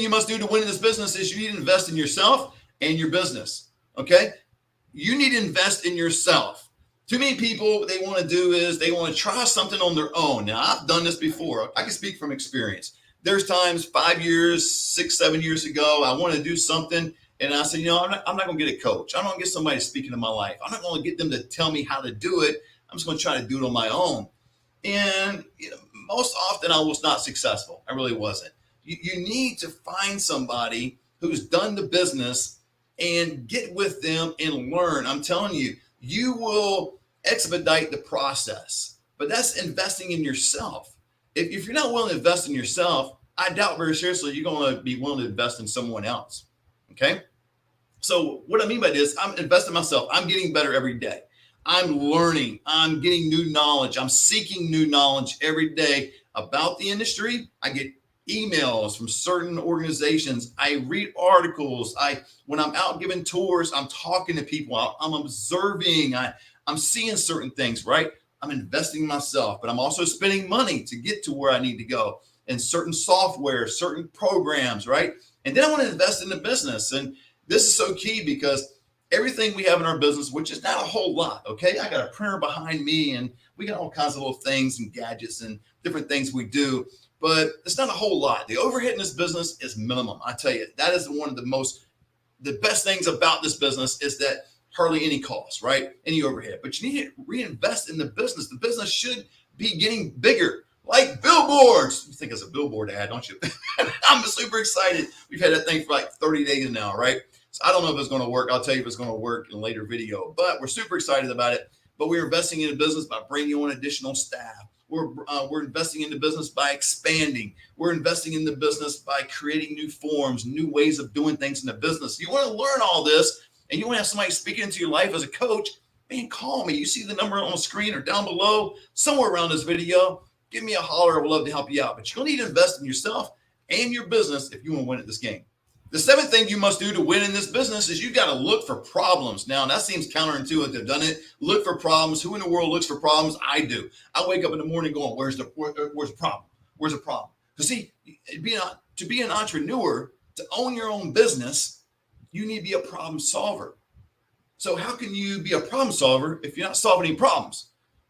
you must do to win in this business is you need to invest in yourself and your business. Okay. You need to invest in yourself. Too many people, what they want to do is they want to try something on their own. Now, I've done this before. I can speak from experience. There's times 5 years, 6, 7 years ago, I wanted to do something. And I said, I'm not going to get a coach. I'm not going to get somebody speaking in my life. I'm not going to get them to tell me how to do it. I'm just going to try to do it on my own. And most often I was not successful. I really wasn't. You need to find somebody who's done the business and get with them and learn. I'm telling you, you will expedite the process, but that's investing in yourself. If you're not willing to invest in yourself, I doubt very seriously you're going to be willing to invest in someone else. Okay. So what I mean by this, I'm investing in myself. I'm getting better every day. I'm learning. I'm getting new knowledge. I'm seeking new knowledge every day about the industry. I get emails from certain organizations. I read articles. When I'm out giving tours, I'm talking to people. I'm observing. I'm seeing certain things, right? I'm investing in myself, but I'm also spending money to get to where I need to go in certain software, certain programs, right? And then I want to invest in the business. And this is so key because everything we have in our business, which is not a whole lot, okay? I got a printer behind me and we got all kinds of little things and gadgets and different things we do, but it's not a whole lot. The overhead in this business is minimum. I tell you, that is one of the best things about this business is that hardly any cost, right? Any overhead, but you need to reinvest in the business. The business should be getting bigger, like billboards. You think it's a billboard ad, don't you? I'm super excited. We've had that thing for like 30 days now, right? So I don't know if it's going to work. I'll tell you if it's going to work in a later video, but we're super excited about it. But we're investing in the business by bringing on additional staff. We're investing in the business by expanding. We're investing in the business by creating new forms, new ways of doing things in the business. You want to learn all this and you want to have somebody speaking into your life as a coach, man, call me. You see the number on the screen or down below, somewhere around this video. Give me a holler. I would love to help you out. But you'll need to invest in yourself and your business if you want to win at this game. The seventh thing you must do to win in this business is you got to look for problems. Now, that seems counterintuitive, doesn't it? Look for problems. Who in the world looks for problems? I do. I wake up in the morning going, where's the problem? Where's the problem? Because see, to be an entrepreneur, to own your own business, you need to be a problem solver. So how can you be a problem solver if you're not solving any problems?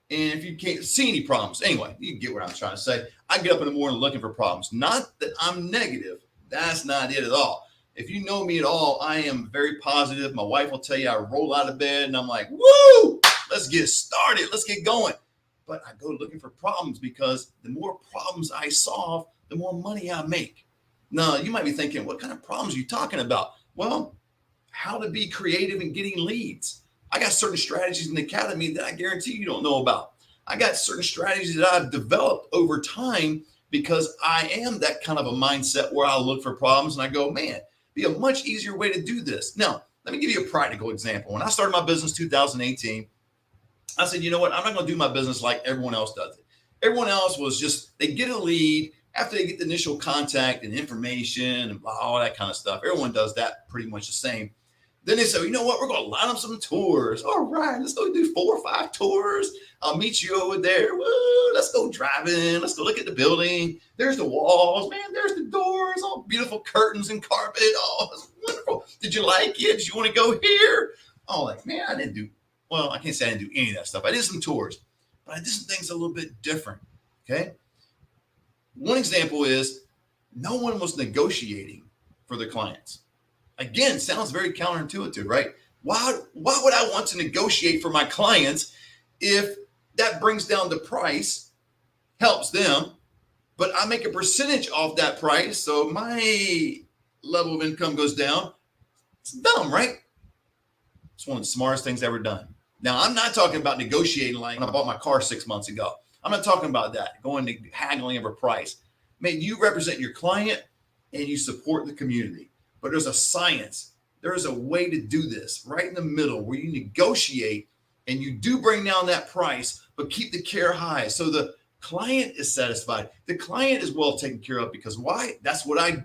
And if you can't see any problems? Anyway, you get what I'm trying to say. I get up in the morning looking for problems. Not that I'm negative. That's not it at all. If you know me at all, I am very positive. My wife will tell you I roll out of bed and I'm like, woo, let's get started. Let's get going. But I go looking for problems because the more problems I solve, the more money I make. Now, you might be thinking, what kind of problems are you talking about? Well, how to be creative in getting leads. I got certain strategies in the academy that I guarantee you don't know about. I got certain strategies that I've developed over time because I am that kind of a mindset where I look for problems and I go, man, be a much easier way to do this. Now, let me give you a practical example. When I started my business 2018, I said, you know what? I'm not going to do my business like everyone else does it. Everyone else was just, they get a lead after they get the initial contact and information and blah, all that kind of stuff. Everyone does that pretty much the same. Then they say, you know what? We're going to line up some tours. All right, let's go do 4 or 5 tours. I'll meet you over there. Woo, let's go driving. Let's go look at the building. There's the walls, man. There's the doors, all beautiful curtains and carpet. Oh, it's wonderful. Did you like it? Did you want to go here? Oh, like, man, I can't say I didn't do any of that stuff. I did some tours, but I did some things a little bit different, okay? One example is no one was negotiating for their clients. Again, sounds very counterintuitive, right? Why would I want to negotiate for my clients if that brings down the price, helps them, but I make a percentage off that price, so my level of income goes down? It's dumb, right? It's one of the smartest things ever done. Now, I'm not talking about negotiating like when I bought my car 6 months ago. I'm not talking about that, going to haggling over price. Man, you represent your client and you support the community. But there's a science. There is a way to do this right in the middle where you negotiate and you do bring down that price, but keep the care high. So the client is satisfied. The client is well taken care of because why? That's why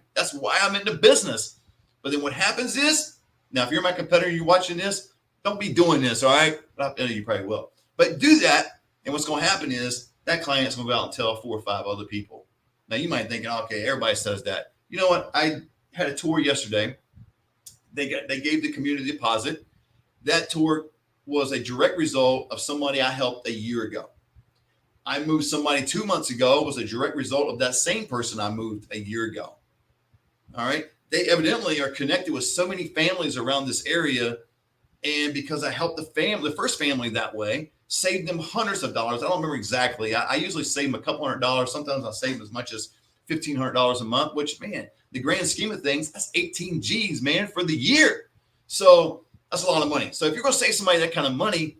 I'm in the business. But then what happens is, now, if you're my competitor, you're watching this, don't be doing this, all right? I know you probably will. But do that, and what's going to happen is that client's going to go out and tell 4 or 5 other people. Now, you might think, okay, everybody says that. You know what? I had a tour yesterday. They gave the community deposit. That tour was a direct result of somebody I helped a year ago. I moved somebody 2 months ago, was a direct result of that same person I moved a year ago. All right. They evidently are connected with so many families around this area. And because I helped the first family that way, saved them hundreds of dollars. I don't remember exactly. I usually save them a couple $100. Sometimes I save them as much as $1,500 a month, which, man, the grand scheme of things, that's 18 G's, man, for the year. So that's a lot of money. So if you're going to save somebody that kind of money,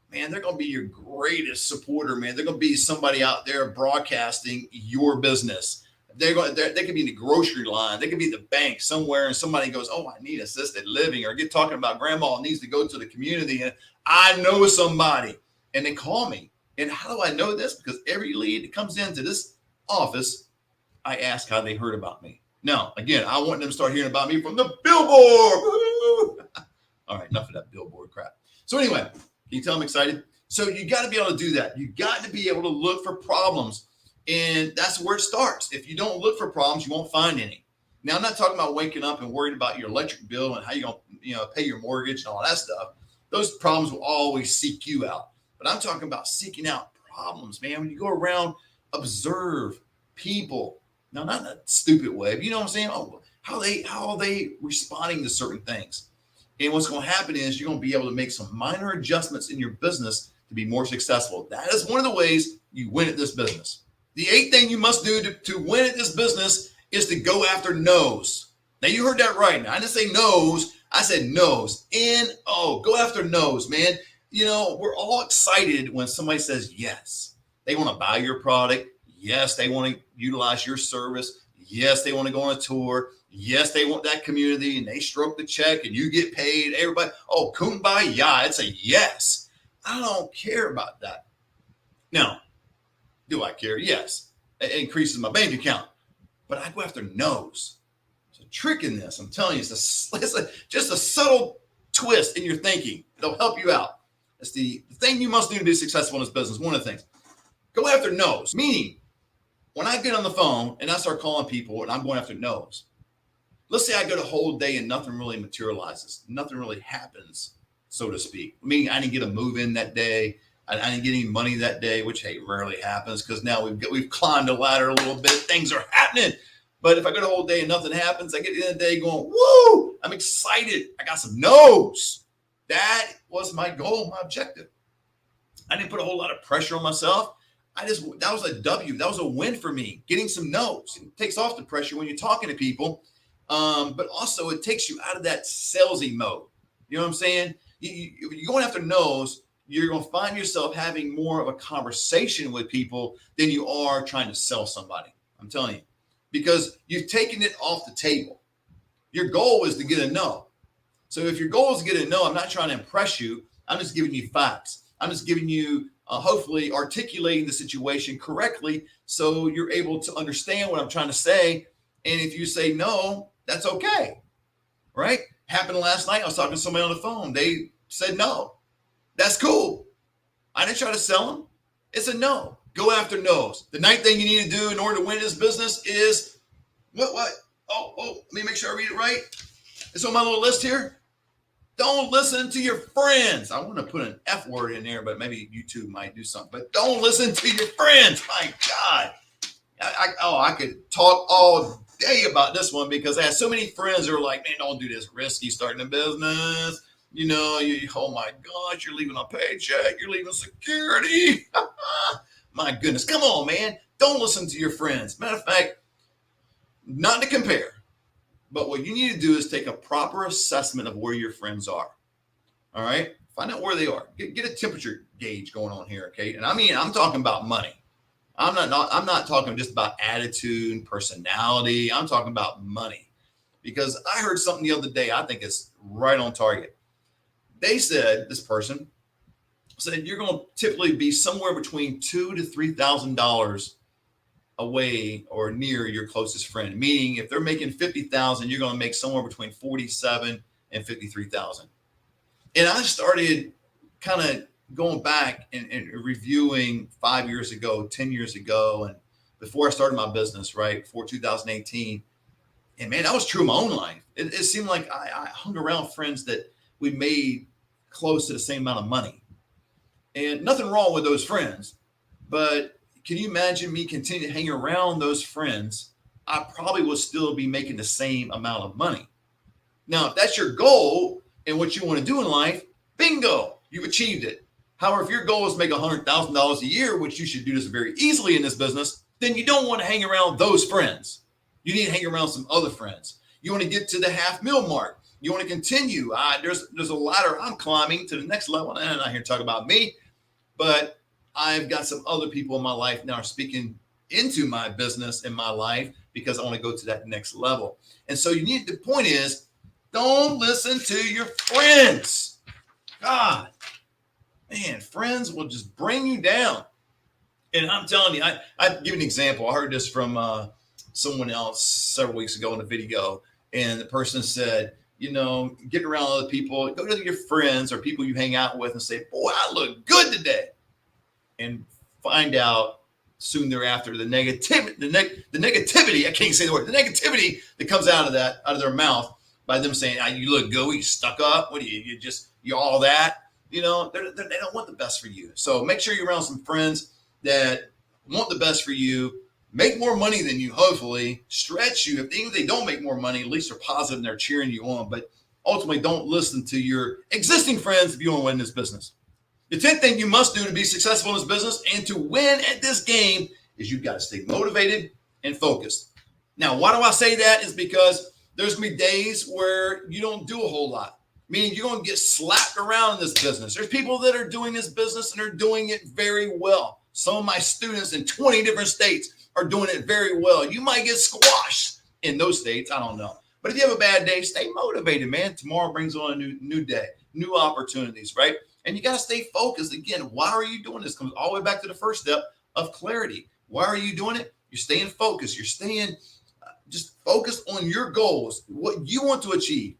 man, they're going to be your greatest supporter, man. They're going to be somebody out there broadcasting your business. They could be in the grocery line. They could be at the bank somewhere, and somebody goes, "Oh, I need assisted living," or get talking about grandma needs to go to the community, and I know somebody, and they call me. And how do I know this? Because every lead that comes into this office, I ask how they heard about me. Now, again, I want them to start hearing about me from the billboard. Woo! All right, enough of that billboard crap. So anyway, can you tell I'm excited? So you got to be able to do that. You got to be able to look for problems. And that's where it starts. If you don't look for problems, you won't find any. Now, I'm not talking about waking up and worrying about your electric bill and how you're going to pay your mortgage and all that stuff. Those problems will always seek you out. But I'm talking about seeking out problems, man. When you go around, observe people. Now, not in a stupid way, but you know what I'm saying? Oh, how are they responding to certain things? And what's going to happen is you're going to be able to make some minor adjustments in your business to be more successful. That is one of the ways you win at this business. The 8th thing you must do to win at this business is to go after no's. Now, you heard that right. Now, I didn't say no's. I said no's. N-O. Go after no's, man. You know, we're all excited when somebody says yes. They want to buy your product. Yes, they want to utilize your service. Yes, they want to go on a tour. Yes, they want that community, and they stroke the check, and you get paid. Everybody, oh, kumbaya. It's a yes. I don't care about that. Now, do I care? Yes. It increases my bank account. But I go after no's. There's a trick in this. I'm telling you, just a subtle twist in your thinking. It'll help you out. It's the thing you must do to be successful in this business. One of the things. Go after no's. Meaning, when I get on the phone and I start calling people and I'm going after no's, let's say I go the whole day and nothing really materializes. Nothing really happens, so to speak. Meaning I didn't get a move in that day. I didn't get any money that day, which, hey, rarely happens because now we've climbed the ladder a little bit. Things are happening. But if I go the whole day and nothing happens, I get to the end of the day going, woo, I'm excited. I got some no's. That was my goal, my objective. I didn't put a whole lot of pressure on myself. That was a W. That was a win for me, getting some no's. It takes off the pressure when you're talking to people. But also it takes you out of that salesy mode. You know what I'm saying? You're going after no's. You're going to find yourself having more of a conversation with people than you are trying to sell somebody. I'm telling you, because you've taken it off the table. Your goal is to get a no. So if your goal is to get a no, I'm not trying to impress you. I'm just giving you facts. I'm just giving you, hopefully articulating the situation correctly so you're able to understand what I'm trying to say. And if you say no, that's okay. Right? Happened last night. I was talking to somebody on the phone. They said no. That's cool. I didn't try to sell them. It's a no. Go after no's. The 9th thing you need to do in order to win this business is what? Oh, let me make sure I read it right. It's on my little list here. Don't listen to your friends. I want to put an F word in there, but maybe YouTube might do something. But don't listen to your friends. My God. I could talk all day about this one because I have so many friends who are like, man, don't do this risky starting a business. You know, oh my gosh, you're leaving a paycheck. You're leaving security. My goodness. Come on, man. Don't listen to your friends. Matter of fact, not to compare, but what you need to do is take a proper assessment of where your friends are. All right. Find out where they are. Get a temperature gauge going on here. Okay. And I mean, I'm talking about money. I'm not talking just about attitude and personality. I'm talking about money because I heard something the other day. I think it's right on target. They said, this person said, you're going to typically be somewhere between $2,000 to $3,000 away or near your closest friend. Meaning if they're making $50,000, you're going to make somewhere between $47,000 and $53,000. And I started kind of going back and reviewing 5 years ago, 10 years ago, and before I started my business, right, before 2018. And man, that was true in my own life. It seemed like I hung around friends that we made close to the same amount of money. And nothing wrong with those friends. But can you imagine me continuing to hang around those friends? I probably would still be making the same amount of money. Now, if that's your goal and what you want to do in life, bingo, you've achieved it. However, if your goal is to make $100,000 a year, which you should do this very easily in this business, then you don't want to hang around those friends. You need to hang around some other friends. You want to get to the $500,000 mark. You want to continue. There's a ladder I'm climbing to the next level. And I'm not here to talk about me, but I've got some other people in my life now speaking into my business and my life because I want to go to that next level. And so the point is, don't listen to your friends. God, man, friends will just bring you down. And I'm telling you, I give an example. I heard this from someone else several weeks ago in a video. And the person said, get around other people, go to your friends or people you hang out with and say, boy, I look good today. And find out soon thereafter the negativity, I can't say the word, the negativity that comes out of their mouth by them saying, you look good, you stuck up, what are you all that? They don't want the best for you. So make sure you're around some friends that want the best for you, make more money than you, hopefully, stretch you. Even if they don't make more money, at least they're positive and they're cheering you on. But ultimately, don't listen to your existing friends if you want to win this business. The 10th thing you must do to be successful in this business and to win at this game is you've got to stay motivated and focused. Now, why do I say that? Is because there's going to be days where you don't do a whole lot. Meaning you're going to get slapped around in this business. There's people that are doing this business and are doing it very well. Some of my students in 20 different states are doing it very well. You might get squashed in those states. I don't know. But if you have a bad day, stay motivated, man. Tomorrow brings on a new day, new opportunities, right? And you got to stay focused. Again, why are you doing this? Comes all the way back to the first step of clarity. Why are you doing it? You're staying focused. You're staying just focused on your goals, what you want to achieve.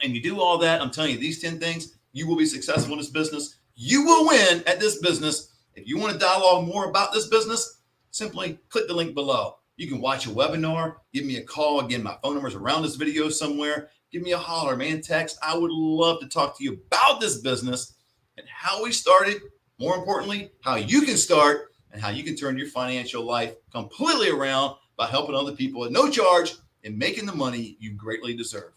And you do all that, I'm telling you, these 10 things, you will be successful in this business. You will win at this business. If you want to dialogue more about this business, simply click the link below. You can watch a webinar, give me a call. Again, my phone number is around this video somewhere. Give me a holler, man, text. I would love to talk to you about this business and how we started. More importantly, how you can start and how you can turn your financial life completely around by helping other people at no charge and making the money you greatly deserve.